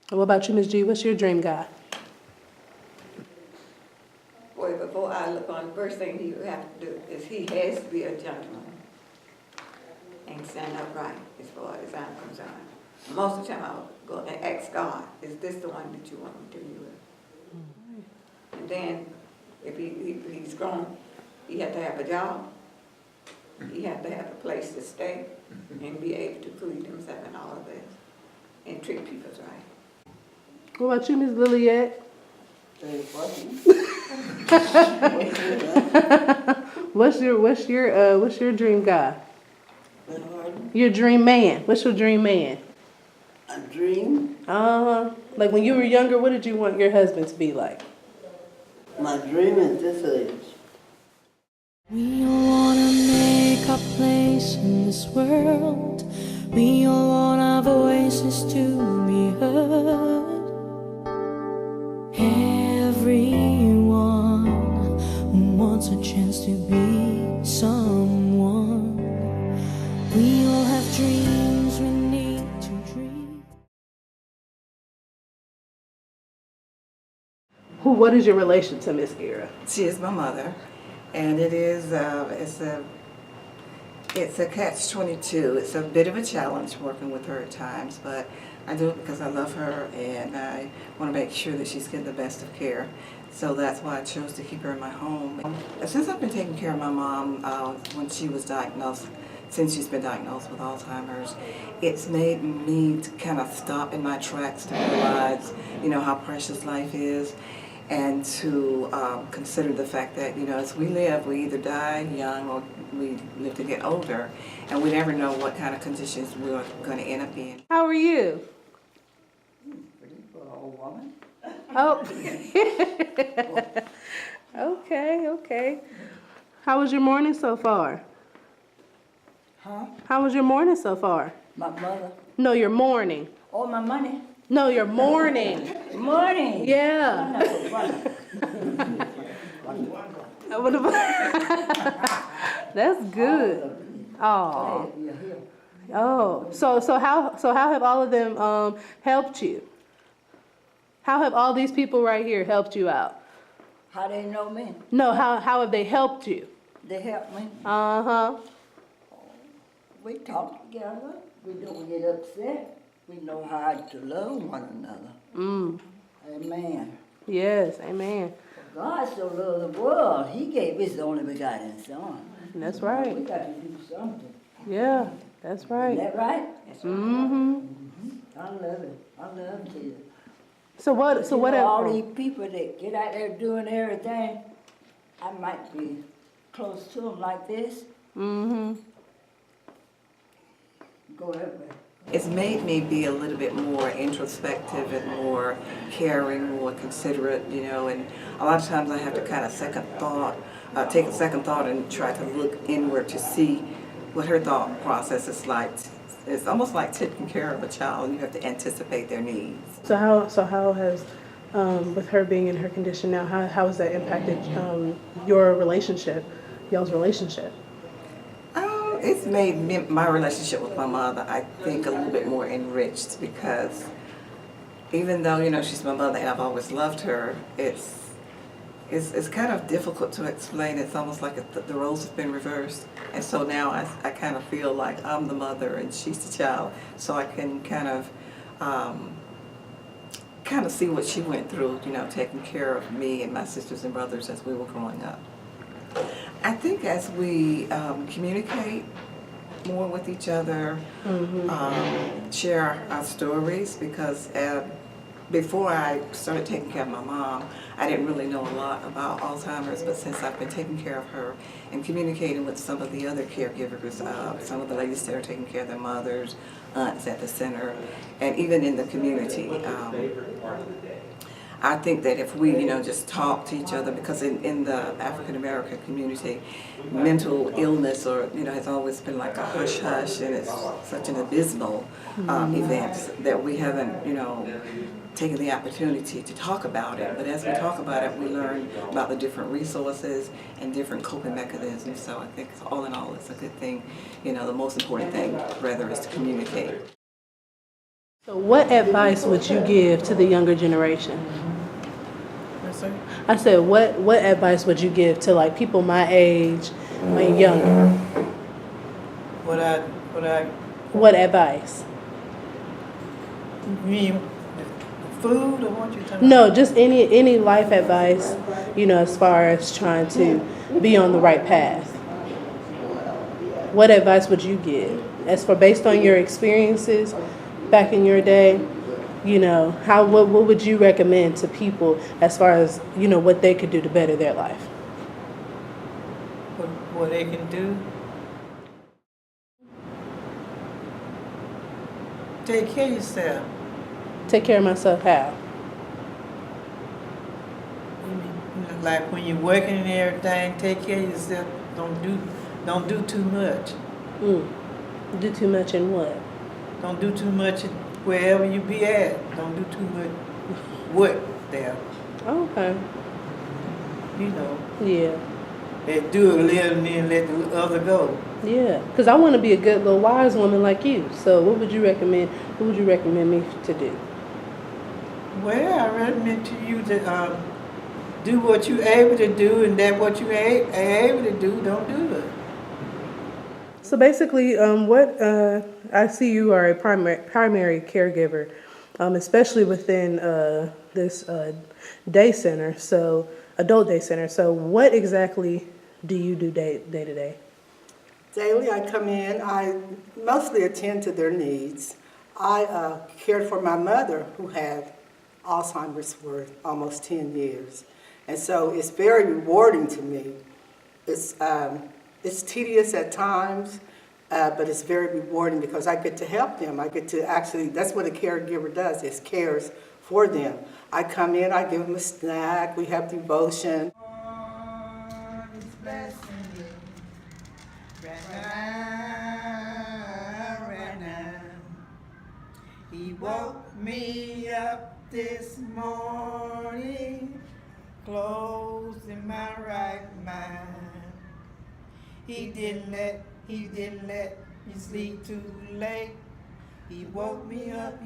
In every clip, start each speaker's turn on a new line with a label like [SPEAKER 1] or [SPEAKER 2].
[SPEAKER 1] What about you, Ms. G? What's your dream guy?
[SPEAKER 2] Boy, before I look on, the first thing he would have to do is he has to be a gentleman and stand upright as far as I'm concerned. Most of the time I'll go and ask God, is this the one that you want me to be with? And then if he's grown, he had to have a job. He had to have a place to stay and be able to feed himself and all of this and treat people right.
[SPEAKER 1] What about you, Ms. Lilliette? What's your dream guy? Your dream man. What's your dream man?
[SPEAKER 3] A dream?
[SPEAKER 1] Like when you were younger, what did you want your husband to be like?
[SPEAKER 3] My dream at this age.
[SPEAKER 4] We all wanna make our place in this world. We all want our voices to be heard. Everyone wants a chance to be someone. We all have dreams we need to dream.
[SPEAKER 1] What is your relation to Miss Era?
[SPEAKER 5] She is my mother, and it is it's a catch-22. It's a bit of a challenge working with her at times, but I do it because I love her and I want to make sure that she's getting the best of care. So that's why I chose to keep her in my home. Since I've been taking care of my mom when she was diagnosed, since she's been diagnosed with Alzheimer's, it's made me to kind of stop in my tracks to realize, how precious life is, and to consider the fact that, as we live, we either die young or we live to get older, and we never know what kind of conditions we're going to end up in.
[SPEAKER 1] How are you?
[SPEAKER 3] Pretty for an old woman.
[SPEAKER 1] Oh. Okay. How was your morning so far?
[SPEAKER 3] Huh?
[SPEAKER 1] How was your morning so far?
[SPEAKER 3] My mother.
[SPEAKER 1] No, your morning.
[SPEAKER 3] Oh, my money.
[SPEAKER 1] No, your morning.
[SPEAKER 3] Money.
[SPEAKER 1] Yeah. That's good. Oh. Oh. So how have all of them helped you? How have all these people right here helped you out?
[SPEAKER 3] How they know me?
[SPEAKER 1] No, how have they helped you?
[SPEAKER 3] They help me.
[SPEAKER 1] Uh-huh.
[SPEAKER 3] We talk together. We don't get upset. We know how to love one another. Amen.
[SPEAKER 1] Yes, amen.
[SPEAKER 3] God so loved the world, he gave his only begotten son.
[SPEAKER 1] That's right.
[SPEAKER 3] We got to do something.
[SPEAKER 1] Yeah, that's
[SPEAKER 3] Is
[SPEAKER 1] right.
[SPEAKER 3] that right?
[SPEAKER 1] Mm-hmm.
[SPEAKER 3] I love it. I love it.
[SPEAKER 1] So what
[SPEAKER 3] All these people that get out there doing everything, I might be close to them like this.
[SPEAKER 1] Mm-hmm.
[SPEAKER 3] Go everywhere.
[SPEAKER 5] It's made me be a little bit more introspective and more caring, more considerate, and a lot of times I have to kind of take a second thought and try to look inward to see what her thought process is like. It's almost like taking care of a child. You have to anticipate their needs.
[SPEAKER 1] So how has with her being in her condition now, how has that impacted y'all's relationship?
[SPEAKER 5] It's made my relationship with my mother, I think, a little bit more enriched because even though, she's my mother and I've always loved her, it's kind of difficult to explain. It's almost like the roles have been reversed. And so now I kind of feel like I'm the mother and she's the child. So I can kind of see what she went through, taking care of me and my sisters and brothers as we were growing up. I think as we communicate more with each other, share our stories, because before I started taking care of my mom, I didn't really know a lot about Alzheimer's, but since I've been taking care of her and communicating with some of the other caregivers, some of the ladies that are taking care of their mothers, aunts at the center, and even in the community, I think that if we, just talk to each other, because in the African American community, mental illness has always been like a hush hush, and it's such an abysmal event that we haven't, taken the opportunity to talk about it. But as we talk about it, we learn about the different resources and different coping mechanisms. So I think all in all, it's a good thing. The most important thing, rather, is to communicate.
[SPEAKER 1] So what advice would you give to the younger generation?
[SPEAKER 5] Yes, sir.
[SPEAKER 1] I said, what advice would you give to like people my age and younger?
[SPEAKER 5] What I
[SPEAKER 1] What advice?
[SPEAKER 5] mean, the food or what you talking
[SPEAKER 1] No, just any life advice, you know, as far as trying to be on the right path. What advice would you give? As for based on your experiences back in your day, you know, what would you recommend to people as far as, you know, what they could do to better their life?
[SPEAKER 5] what they can do? Take care of yourself.
[SPEAKER 1] Take care of myself how?
[SPEAKER 5] Like when you're working and everything, take care of yourself. Don't do too much.
[SPEAKER 1] Do too much in what?
[SPEAKER 5] Don't do too much wherever you be at. Don't do too much work there.
[SPEAKER 1] Okay.
[SPEAKER 5] You know,
[SPEAKER 1] Yeah.
[SPEAKER 5] and do a little and then let the other go.
[SPEAKER 1] Yeah. Because I want to be a good little wise woman like you. So what would you recommend? What would you recommend me to do?
[SPEAKER 5] Well, I recommend to you to do what you're able to do, and that what you ain't able to do, don't do it.
[SPEAKER 1] So basically, I see you are a primary caregiver, especially within this day center, so adult day center. So what exactly do you do day to day?
[SPEAKER 6] Daily, I come in, I mostly attend to their needs. I cared for my mother who had Alzheimer's for almost 10 years. And so it's very rewarding to me. It's tedious at times, but it's very rewarding because I get to help them. I get to actually, that's what a caregiver does, is cares for them. I come in, I give them a snack, we have devotion.
[SPEAKER 5] He woke me up this morning, closed in my right mind. He didn't let me sleep too late. He woke me up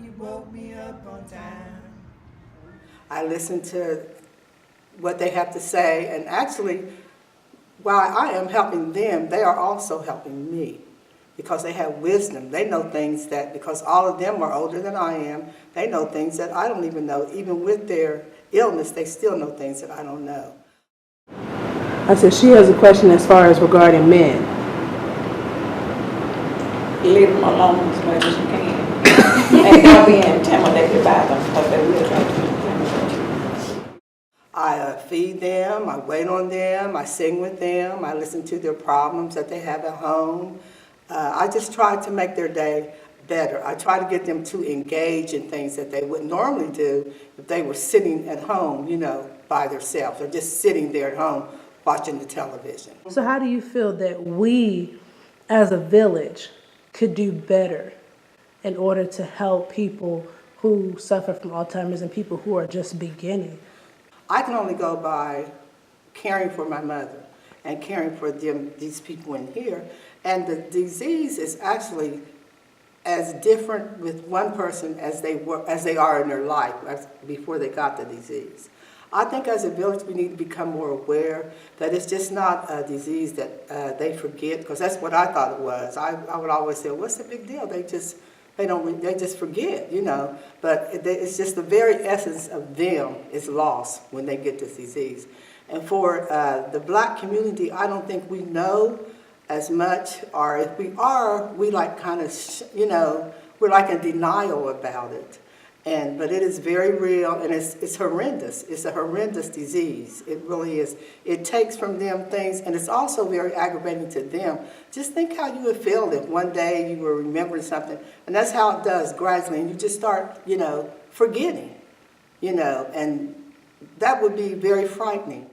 [SPEAKER 5] on time.
[SPEAKER 6] I listen to what they have to say, and actually, while I am helping them, they are also helping me because they have wisdom. They know things that, because all of them are older than I am, they know things that I don't even know. Even with their illness, they still know things that I don't know.
[SPEAKER 1] I said she has a question as far as regarding men.
[SPEAKER 2] Leave them alone as much as you can. And don't be intimidated by them, because they will try to intimidate you.
[SPEAKER 6] I feed them, I wait on them, I sing with them, I listen to their problems that they have at home. I just try to make their day better. I try to get them to engage in things that they would normally do if they were sitting at home, you know, by themselves, or just sitting there at home watching the television.
[SPEAKER 1] So how do you feel that we, as a village, could do better in order to help people who suffer from Alzheimer's and people who are just beginning?
[SPEAKER 6] I can only go by caring for my mother and caring for them, these people in here. And the disease is actually as different with one person as they are in their life before they got the disease. I think as a village we need to become more aware that it's just not a disease that they forget, because that's what I thought it was. I would always say, what's the big deal? They just forget, you know. But it's just the very essence of them is lost when they get this disease. And for the black community, I don't think we know as much, or if we are, we like kind of, you know, we're like in denial about it. But it is very real, and it's horrendous. It's a horrendous disease. It really is. It takes from them things, and it's also very aggravating to them. Just think how you would feel if one day you were remembering something, and that's how it does gradually, and you just start, you know, forgetting, you know, and that would be very frightening.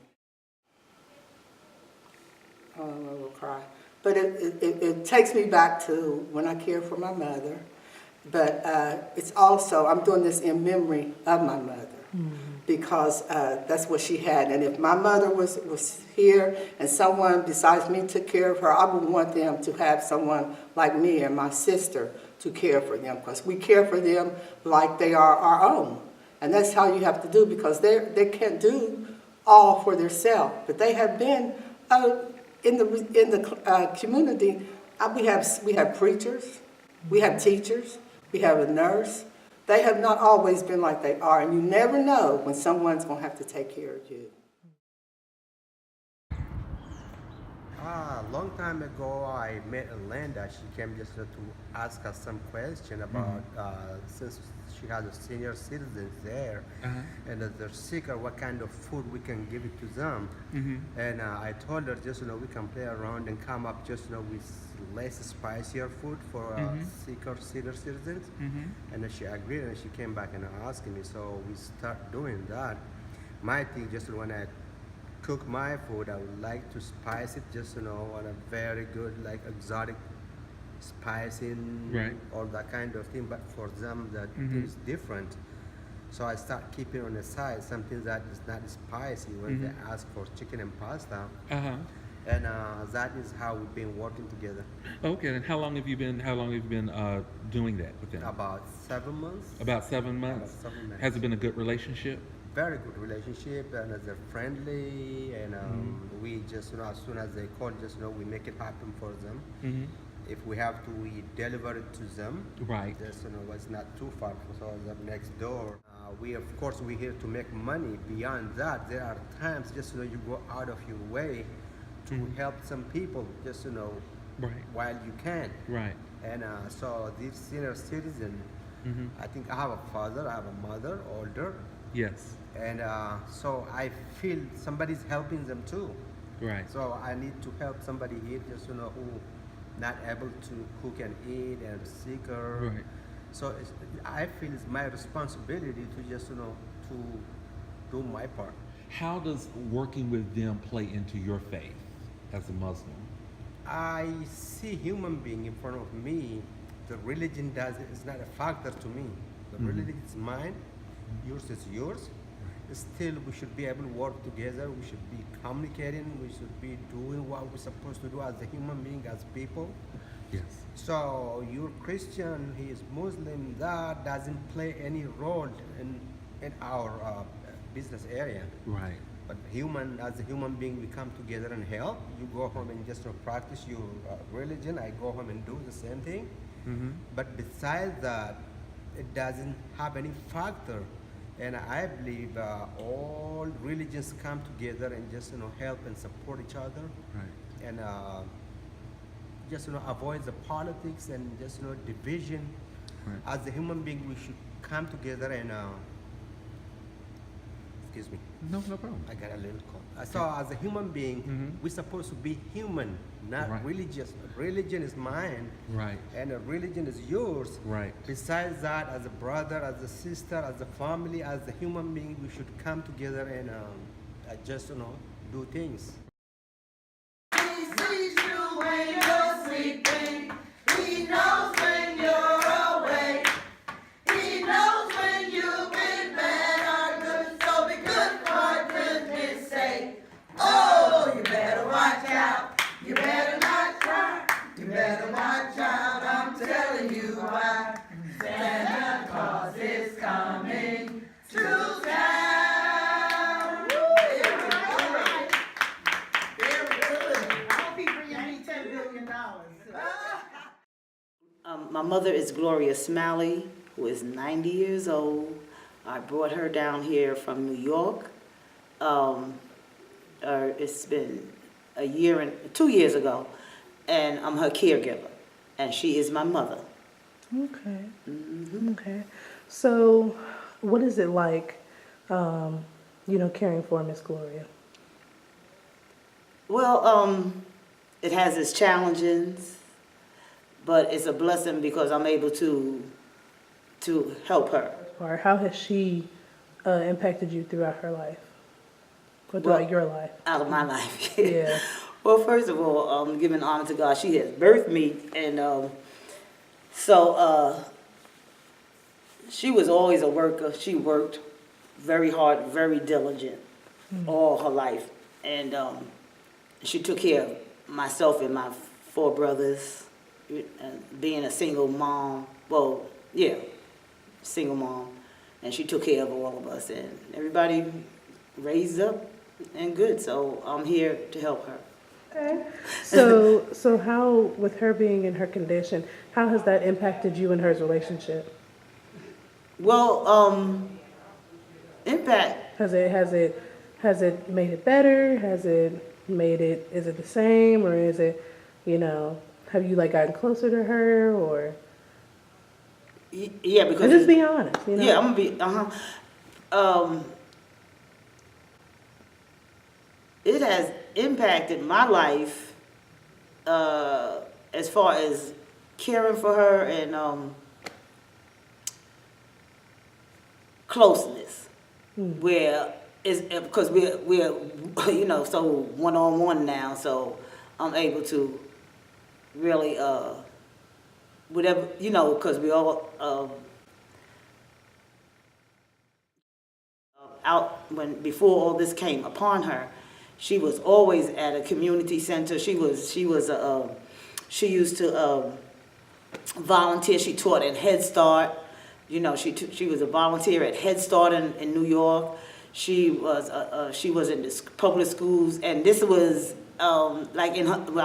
[SPEAKER 6] Oh, I will cry. But it takes me back to when I cared for my mother. But it's also, I'm doing this in memory of my mother, because that's what she had. And if my mother was here and someone besides me took care of her, I would want them to have someone like me and my sister to care for them, because we care for them like they are our own. And that's how you have to do, because they can't do all for themselves. But they have been in the community. We have preachers, we have teachers, we have a nurse. They have not always been like they are, and you never know when someone's going to have to take care of you.
[SPEAKER 7] A long time ago, I met Linda. She came just to ask us some question about since she has a senior citizens there, and they're sick, or what kind of food we can give it to them. And I told her just we can play around and come up just with less spicier food for sicker senior citizens. And then she agreed, and she came back and asked me. So we start doing that. My thing just when I cook my food, I would like to spice it just on a very good like exotic spicing,
[SPEAKER 8] Right.
[SPEAKER 7] all that kind of thing. But for them that is different. So I start keeping on the side something that is not spicy when they ask for chicken and pasta. And that is how we've been working together.
[SPEAKER 8] Okay, and how long have you been doing that with them?
[SPEAKER 7] About 7 months.
[SPEAKER 8] About 7 months.
[SPEAKER 7] About 7 months.
[SPEAKER 8] Has it been a good relationship?
[SPEAKER 7] Very good relationship, and they're friendly, and we just as soon as they call, just we make it happen for them. If we have to, we deliver it to them.
[SPEAKER 8] Right.
[SPEAKER 7] Just it's not too far from the next door. We of course we're here to make money. Beyond that, there are times just you go out of your way to help some people, just
[SPEAKER 8] Right.
[SPEAKER 7] while you can.
[SPEAKER 8] Right.
[SPEAKER 7] And so these senior citizens, I think I have a father, I have a mother, older.
[SPEAKER 8] Yes.
[SPEAKER 7] And so I feel somebody's helping them too.
[SPEAKER 8] Right.
[SPEAKER 7] So I need to help somebody here just who not able to cook and eat and sicker.
[SPEAKER 8] Right.
[SPEAKER 7] So I feel it's my responsibility to just to do my part.
[SPEAKER 8] How does working with them play into your faith as a Muslim?
[SPEAKER 7] I see human being in front of me. The religion is not a factor to me. The religion is mine. Yours is yours. Still, we should be able to work together. We should be communicating. We should be doing what we're supposed to do as a human being, as people.
[SPEAKER 8] Yes.
[SPEAKER 7] So you're Christian, he is Muslim. That doesn't play any role in our business area.
[SPEAKER 8] Right.
[SPEAKER 7] But as a human being, we come together and help. You go home and just practice your religion. I go home and do the same thing. But besides that, it doesn't have any factor. And I believe all religions come together and just help and support each other.
[SPEAKER 8] Right.
[SPEAKER 7] And just avoid the politics and just division.
[SPEAKER 8] Right.
[SPEAKER 7] As a human being, we should come together and excuse me.
[SPEAKER 8] No problem.
[SPEAKER 7] I got a little cold. So as a human being, we're supposed to be human, not
[SPEAKER 8] Right.
[SPEAKER 7] religious. Religion is mine,
[SPEAKER 8] Right.
[SPEAKER 7] and religion is yours.
[SPEAKER 8] Right.
[SPEAKER 7] Besides that, as a brother, as a sister, as a family, as a human being, we should come together and just do things.
[SPEAKER 9] My mother is Gloria Smalley, who is 90 years old. I brought her down here from New York. It's been 2 years ago, and I'm her caregiver, and she is my mother.
[SPEAKER 1] Okay. Okay. So, what is it like, caring for Miss Gloria?
[SPEAKER 9] Well, it has its challenges, but it's a blessing because I'm able to help her.
[SPEAKER 1] Or how has she impacted you throughout her life? Or throughout your life?
[SPEAKER 9] Out of my life.
[SPEAKER 1] Yeah.
[SPEAKER 9] Well, first of all, giving honor to God, she has birthed me, and she was always a worker. She worked very hard, very diligent all her life, and she took care of myself and my 4 brothers being a single mom. Well, yeah, single mom, and she took care of all of us, and everybody raised up and good. So I'm here to help her.
[SPEAKER 1] Okay. So how, with her being in her condition, how has that impacted you and her relationship?
[SPEAKER 9] Well, impact.
[SPEAKER 1] Has it made it better? Is it the same, or is it, have you like gotten closer to her, or?
[SPEAKER 9] Yeah, because
[SPEAKER 1] And just be honest,
[SPEAKER 9] Yeah, I'm gonna be. It has impacted my life as far as caring for her and closeness, where is because we're so one-on-one now, so I'm able to really whatever because we all out when before all this came upon her. She was always at a community center. She used to volunteer. She taught at Head Start. She was a volunteer at Head Start in New York. She was in the public schools, and this was like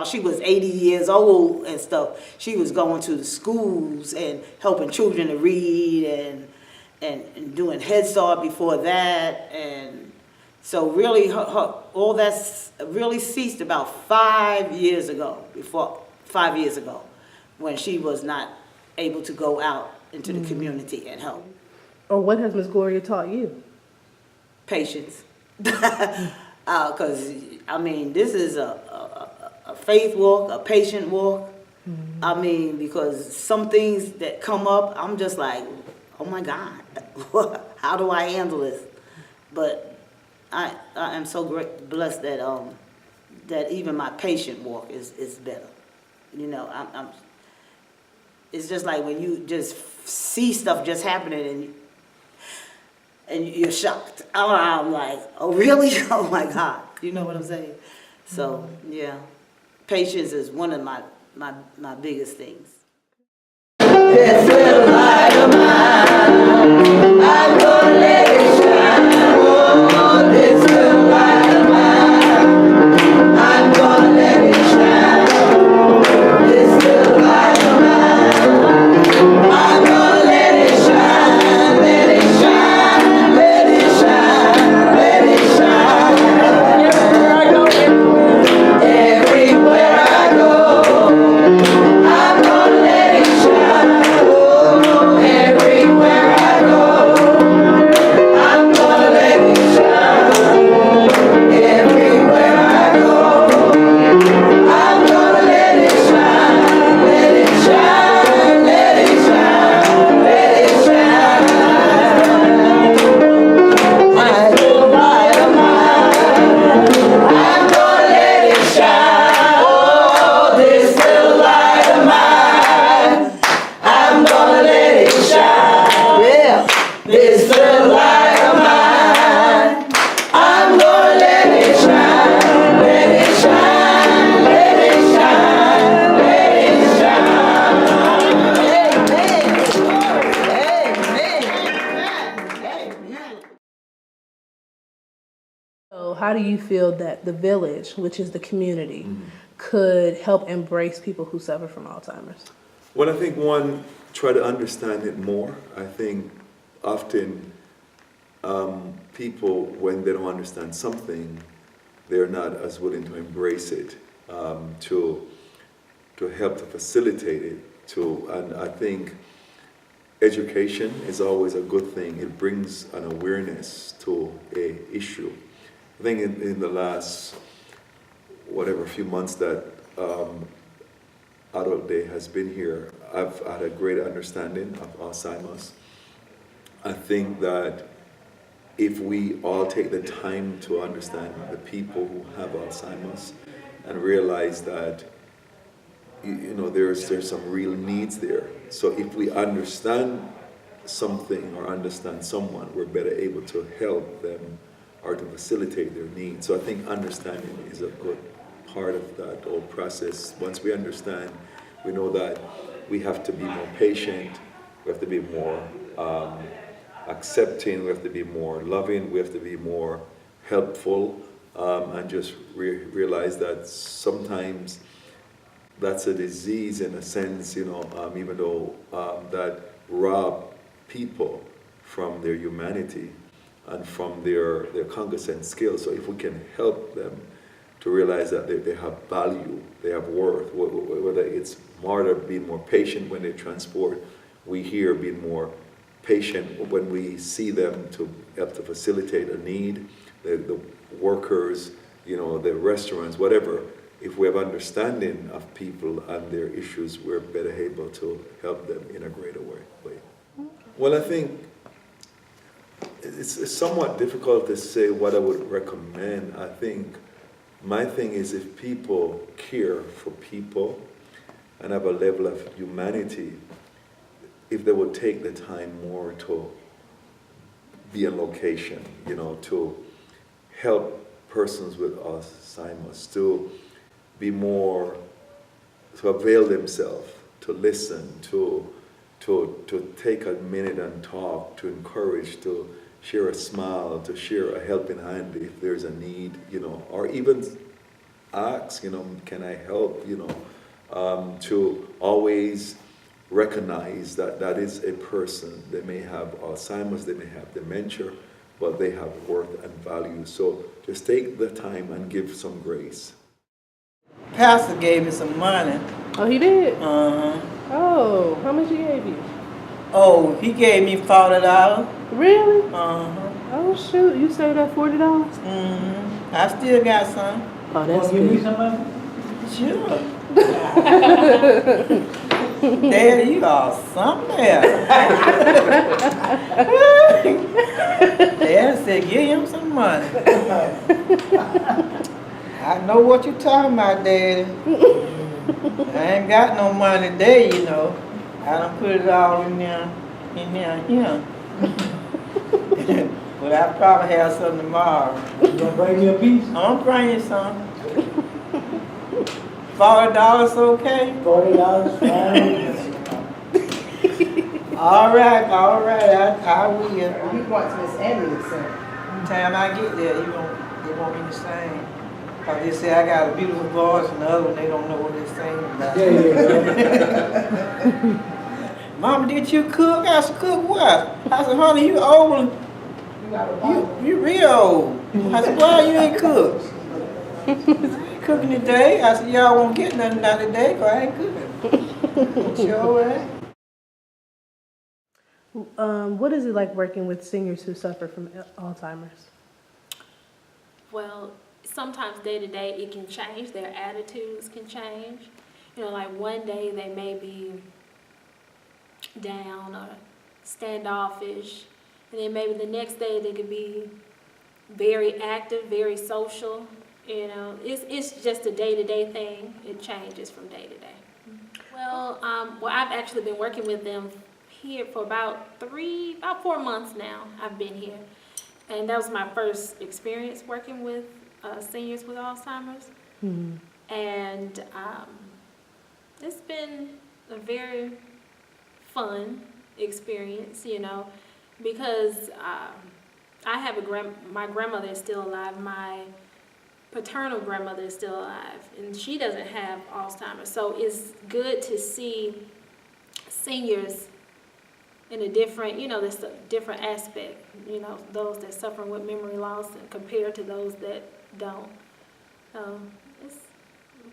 [SPEAKER 9] she was 80 years old and stuff. She was going to the schools and helping children to read and doing Head Start before that, and so really all that's really ceased about 5 years ago. Before 5 years ago, when she was not able to go out into the community and help.
[SPEAKER 1] Or what has Miss Gloria taught you?
[SPEAKER 9] Patience, because this is a faith walk, a patient walk. Because some things that come up, I'm just like, oh my God, how do I handle this? But I am so blessed that that even my patient walk is better. It's just like when you just see stuff just happening and you're shocked. I'm like, oh really? Oh my God, you know what I'm saying? So yeah, patience is one of my biggest things.
[SPEAKER 3] This little light of mine, I'm gonna let it shine. Oh, this little light of mine, I'm gonna let it shine. This little light of mine, I'm gonna let it shine, let it shine, let it shine, let it shine. Everywhere I go, I'm gonna let it shine. Oh, everywhere I go, I'm gonna let it shine. Everywhere I go, I'm gonna let it shine. Let it shine, let it shine, let it shine. My little light of mine, I'm gonna let it shine. Oh, this little light of mine, I'm gonna let it shine. Yeah, this little light of mine, I'm gonna let it shine. Let it shine, let it shine, let it shine. Amen.
[SPEAKER 1] So how do you feel that the village, which is the community, could help embrace people who suffer from Alzheimer's?
[SPEAKER 10] Well, I think one, try to understand it more. I think often people, when they don't understand something, they're not as willing to embrace it, to help to facilitate it. And I think education is always a good thing. It brings an awareness to a issue. I think in the last, few months that Adult Day has been here, I've had a great understanding of Alzheimer's. I think that if we all take the time to understand the people who have Alzheimer's and realize that there's some real needs there. So if we understand something or understand someone, we're better able to help them or to facilitate their needs. So I think understanding is a good part of that whole process. Once we understand, We know that we have to be more patient, we have to be more accepting, we have to be more loving, we have to be more helpful, and just realize that sometimes that's a disease in a sense, you know, even though that rob people from their humanity and from their cognizant skills. So if we can help them to realize that they have value, they have worth, whether it's Marta being more patient when they transport, we here being more patient when we see them to help to facilitate a need, the workers, you know, the restaurants, whatever. If we have understanding of people and their issues, we're better able to help them in a greater way. Well, I think it's somewhat difficult to say what I would recommend. I think my thing is if people care for people and have a level of humanity, if they would take the time more to be in location, you know, to help persons with Alzheimer's, to be more, to avail themselves, to listen, to take a minute and talk, to encourage, to share a smile, to share a helping hand if there's a need, you know, or even ask, you know, can I help, you know, to always recognize that that is a person. They may have Alzheimer's, they may have dementia, but they have worth and value. So just take the time and give some grace.
[SPEAKER 3] Pastor gave me some money.
[SPEAKER 1] Oh, he did?
[SPEAKER 3] Uh-huh.
[SPEAKER 1] Oh, how much he gave you?
[SPEAKER 3] Oh, he gave me $40.
[SPEAKER 1] Really?
[SPEAKER 3] Uh-huh.
[SPEAKER 1] Oh, shoot. You saved that $40?
[SPEAKER 3] Mm-hmm. I still got some.
[SPEAKER 1] Oh, that's good.
[SPEAKER 3] Sure. Daddy, you are something else. Daddy said, give him some money. I know what you're talking about, Daddy. I ain't got no money today, you know. I done put it all in there, here. But I probably have some tomorrow. You gonna bring me a piece? I'm bringing some. $40 okay? $40 fine. All right, I will.
[SPEAKER 6] He wants Miss Annie to sing.
[SPEAKER 3] Time I get there, they want me to sing. Cause they say I got a beautiful voice, and the other one they don't know what they're singing about. Mama, did you cook? I said, cook what? I said, honey, you old. You real old. I said, why you ain't cook? Cooking today. I said, y'all won't get nothing out today, cause I ain't cooking. Sure ain't.
[SPEAKER 1] What is it like working with seniors who suffer from Alzheimer's?
[SPEAKER 11] Well, sometimes day to day it can change. Their attitudes can change. You know, like one day they may be down or standoffish, and then maybe the next day they could be very active, very social. You know, it's just a day-to-day thing. It changes from day to day. Well, I've actually been working with them here for about 4 months now. I've been here, and that was my first experience working with seniors with Alzheimer's.
[SPEAKER 1] Mm-hmm.
[SPEAKER 11] And it's been a very fun experience, you know, because I have my grandmother is still alive. My paternal grandmother is still alive, and she doesn't have Alzheimer's. So it's good to see seniors in a different, you know, this different aspect, you know, those that suffering with memory loss and compared to those that don't. It's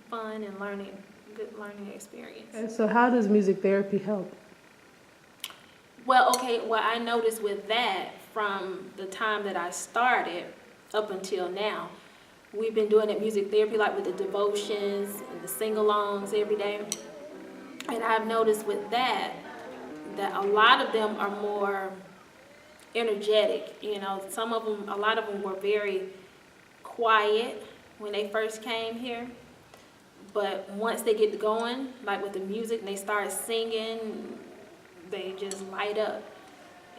[SPEAKER 11] fun and good learning experience.
[SPEAKER 1] And so how does music therapy help?
[SPEAKER 11] Well, okay, what I noticed with that from the time that I started up until now, we've been doing that music therapy, like with the devotions and the sing-alongs every day. And I've noticed with that a lot of them are more energetic. You know, a lot of them were very quiet when they first came here. But once they get going, like with the music, and they start singing, they just light up.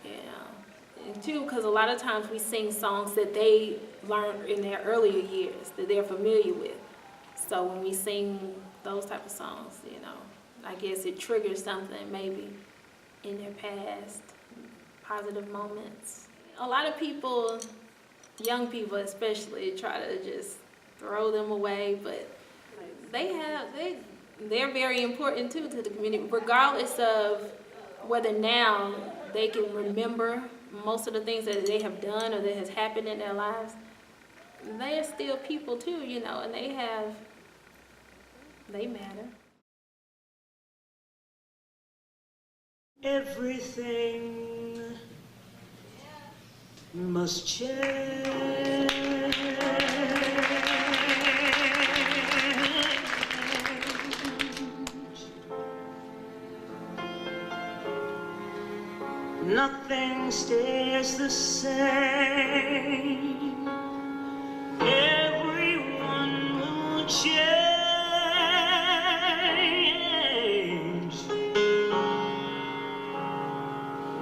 [SPEAKER 11] You know. And too, because a lot of times we sing songs that they learned in their earlier years, that they're familiar with. So when we sing those type of songs, you know, I guess it triggers something maybe in their past, positive moments. A lot of people, young people especially, try to just throw them away, but they're very important too to the community, regardless of whether now they can remember most of the things that they have done or that has happened in their lives. They are still people too, you know, and they matter.
[SPEAKER 3] Everything must change. Nothing stays the same. Everyone will change.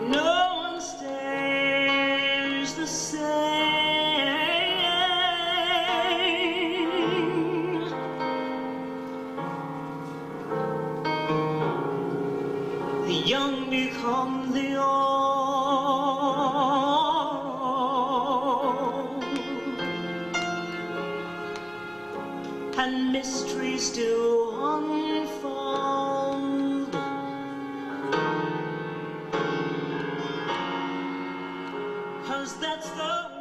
[SPEAKER 3] No one stays the same. The young become the old, and mysteries do unfold. 'Cause that's the